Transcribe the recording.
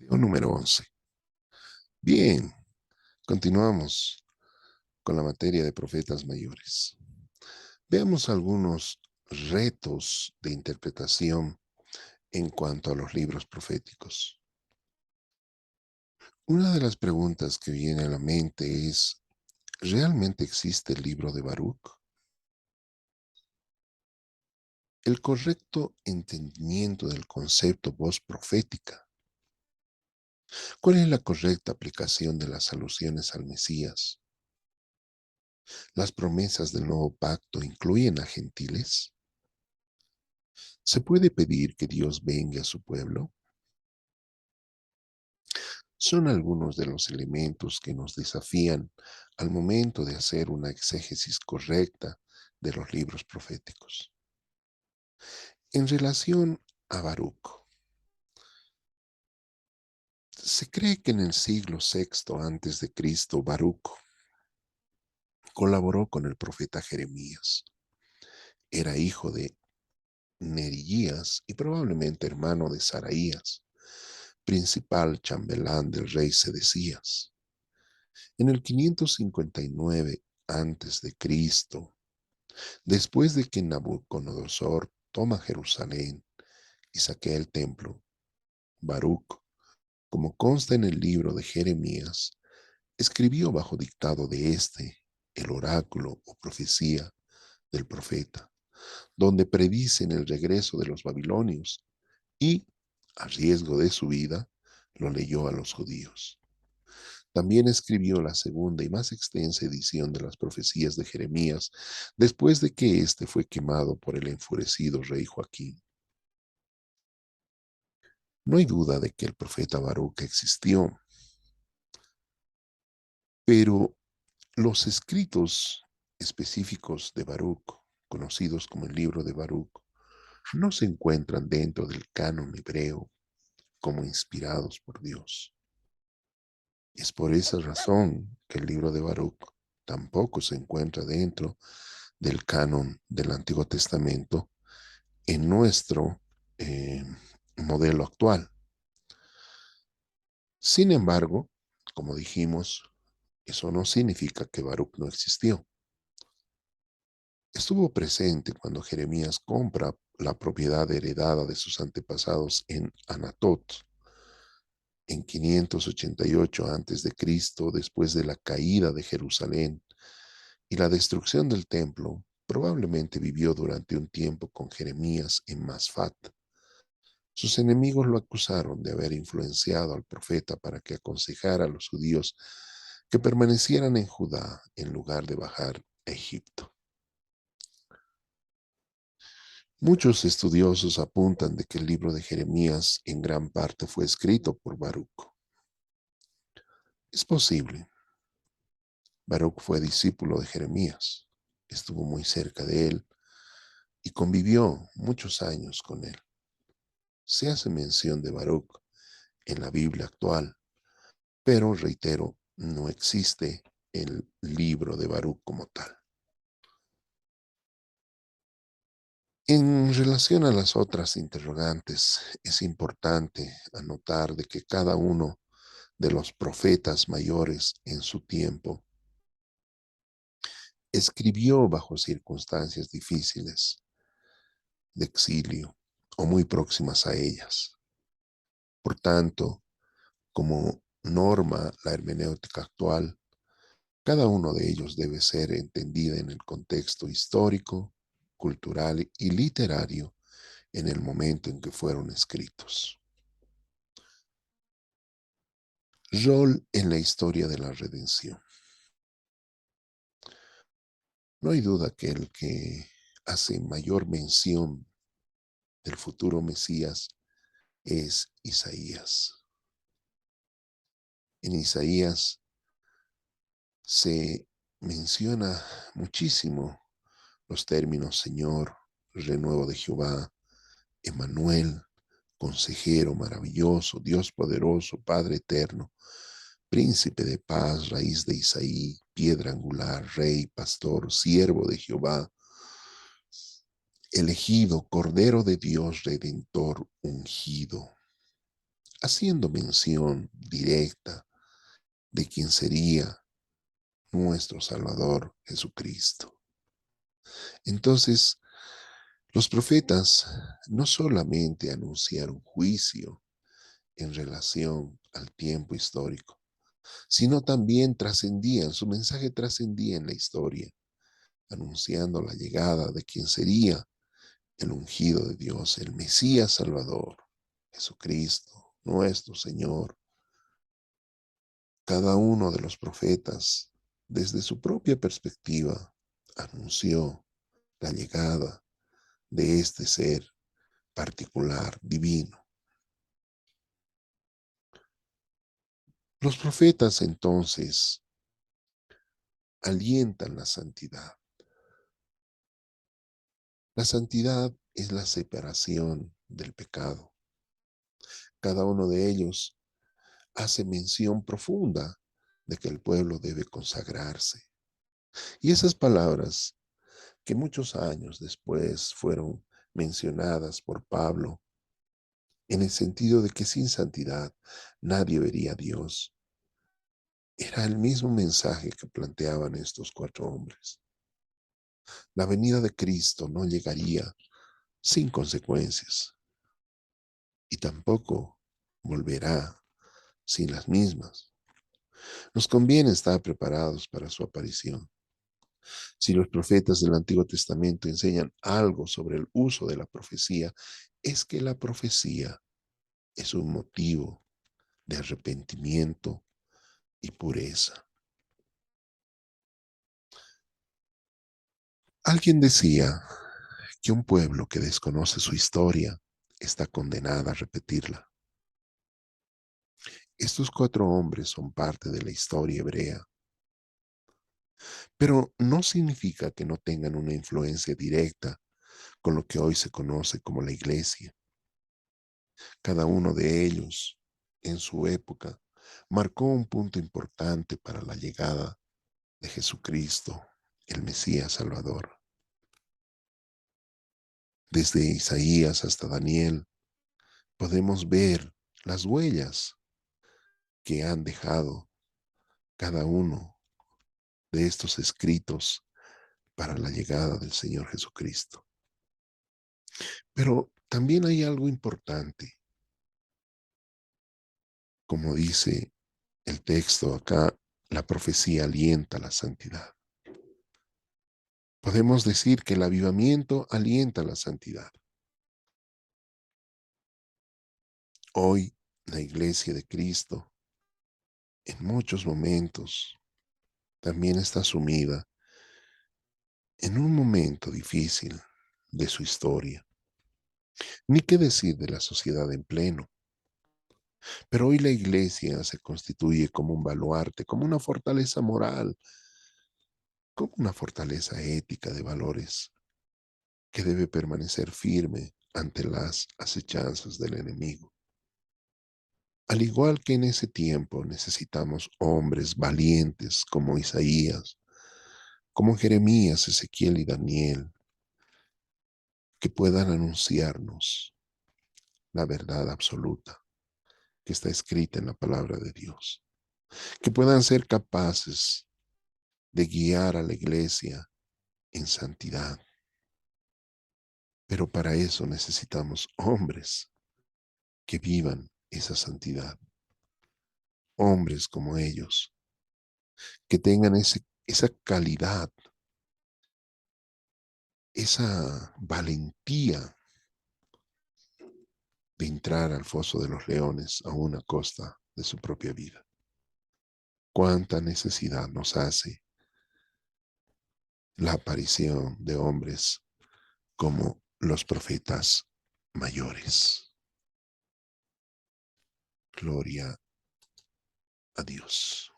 Video número 11. Bien, continuamos con la materia de profetas mayores. Veamos algunos retos de interpretación en cuanto a los libros proféticos. Una de las preguntas que viene a la mente es, ¿realmente existe el libro de Baruch? El correcto entendimiento del concepto voz profética. ¿Cuál es la correcta aplicación de las alusiones al Mesías? ¿Las promesas del nuevo pacto incluyen a gentiles? ¿Se puede pedir que Dios venga a su pueblo? Son algunos de los elementos que nos desafían al momento de hacer una exégesis correcta de los libros proféticos. En relación a Baruch, se cree que en el siglo VI antes de Cristo, Baruch colaboró con el profeta Jeremías. Era hijo de Nerías y probablemente hermano de Saraías, principal chambelán del rey Sedecías. En el 559 antes de Cristo, después de que Nabucodonosor toma Jerusalén y saquea el templo, Baruch, como consta en el libro de Jeremías, escribió bajo dictado de el oráculo o profecía del profeta, donde predicen el regreso de los babilonios y, a riesgo de su vida, lo leyó a los judíos. También escribió la segunda y más extensa edición de las profecías de Jeremías, después de que éste fue quemado por el enfurecido rey Joaquín. No hay duda de que el profeta Baruch existió, pero los escritos específicos de Baruch, conocidos como el libro de Baruch, no se encuentran dentro del canon hebreo como inspirados por Dios. Es por esa razón que el libro de Baruch tampoco se encuentra dentro del canon del Antiguo Testamento en nuestro eh, modelo actual. Sin embargo, como dijimos, eso no significa que Baruch no existió. Estuvo presente cuando Jeremías compra la propiedad heredada de sus antepasados en Anatot en 588 a.C., después de la caída de Jerusalén y la destrucción del templo. Probablemente vivió durante un tiempo con Jeremías en Masfat. Sus enemigos lo acusaron de haber influenciado al profeta para que aconsejara a los judíos que permanecieran en Judá en lugar de bajar a Egipto. Muchos estudiosos apuntan de que el libro de Jeremías en gran parte fue escrito por Baruch. Es posible. Baruch fue discípulo de Jeremías, estuvo muy cerca de él y convivió muchos años con él. Se hace mención de Baruch en la Biblia actual, pero reitero, no existe el libro de Baruch como tal. En relación a las otras interrogantes, es importante anotar de que cada uno de los profetas mayores en su tiempo escribió bajo circunstancias difíciles de exilio o muy próximas a ellas. Por tanto, como norma la hermenéutica actual, cada uno de ellos debe ser entendida en el contexto histórico, cultural y literario en el momento en que fueron escritos. Rol en la historia de la redención. No hay duda que el que hace mayor mención del futuro Mesías es Isaías. En Isaías se menciona muchísimo los términos Señor, renuevo de Jehová, Emmanuel, consejero maravilloso, Dios poderoso, Padre eterno, príncipe de paz, raíz de Isaí, piedra angular, rey, pastor, siervo de Jehová, elegido, cordero de Dios, redentor, ungido. haciendo mención directa de quién sería nuestro Salvador Jesucristo. Entonces, los profetas no solamente anunciaron juicio en relación al tiempo histórico, sino también trascendían, su mensaje trascendía en la historia, anunciando la llegada de quien sería el ungido de Dios, el Mesías Salvador, Jesucristo, nuestro Señor. Cada uno de los profetas, desde su propia perspectiva, anunció la llegada de este ser particular, divino. Los profetas entonces alientan la santidad. La santidad es la separación del pecado. Cada uno de ellos hace mención profunda de que el pueblo debe consagrarse. Y esas palabras que muchos años después fueron mencionadas por Pablo en el sentido de que sin santidad nadie vería a Dios, era el mismo mensaje que planteaban estos cuatro hombres. La venida de Cristo no llegaría sin consecuencias y tampoco volverá sin las mismas. Nos conviene estar preparados para su aparición. Si los profetas del Antiguo Testamento enseñan algo sobre el uso de la profecía, es que la profecía es un motivo de arrepentimiento y pureza. Alguien decía que un pueblo que desconoce su historia está condenada a repetirla. Estos cuatro hombres son parte de la historia hebrea, pero no significa que no tengan una influencia directa con lo que hoy se conoce como la iglesia. Cada uno de ellos, en su época, marcó un punto importante para la llegada de Jesucristo, el Mesías Salvador. Desde Isaías hasta Daniel, podemos ver las huellas que han dejado cada uno de estos escritos para la llegada del Señor Jesucristo. Pero también hay algo importante, como dice el texto acá, la profecía alienta la santidad. Podemos decir que el avivamiento alienta la santidad. Hoy la iglesia de Cristo en muchos momentos también está sumida en un momento difícil de su historia. Ni qué decir de la sociedad en pleno. Pero hoy la iglesia se constituye como un baluarte, como una fortaleza moral, como una fortaleza ética de valores que debe permanecer firme ante las acechanzas del enemigo. Al igual que en ese tiempo necesitamos hombres valientes como Isaías, como Jeremías, Ezequiel y Daniel, que puedan anunciarnos la verdad absoluta que está escrita en la palabra de Dios, que puedan ser capaces de guiar a la iglesia en santidad. Pero para eso necesitamos hombres que vivan esa santidad, hombres como ellos, que tengan esa calidad, esa valentía de entrar al foso de los leones aún a costa de su propia vida. Cuánta necesidad nos hace la aparición de hombres como los profetas mayores. Gloria a Dios.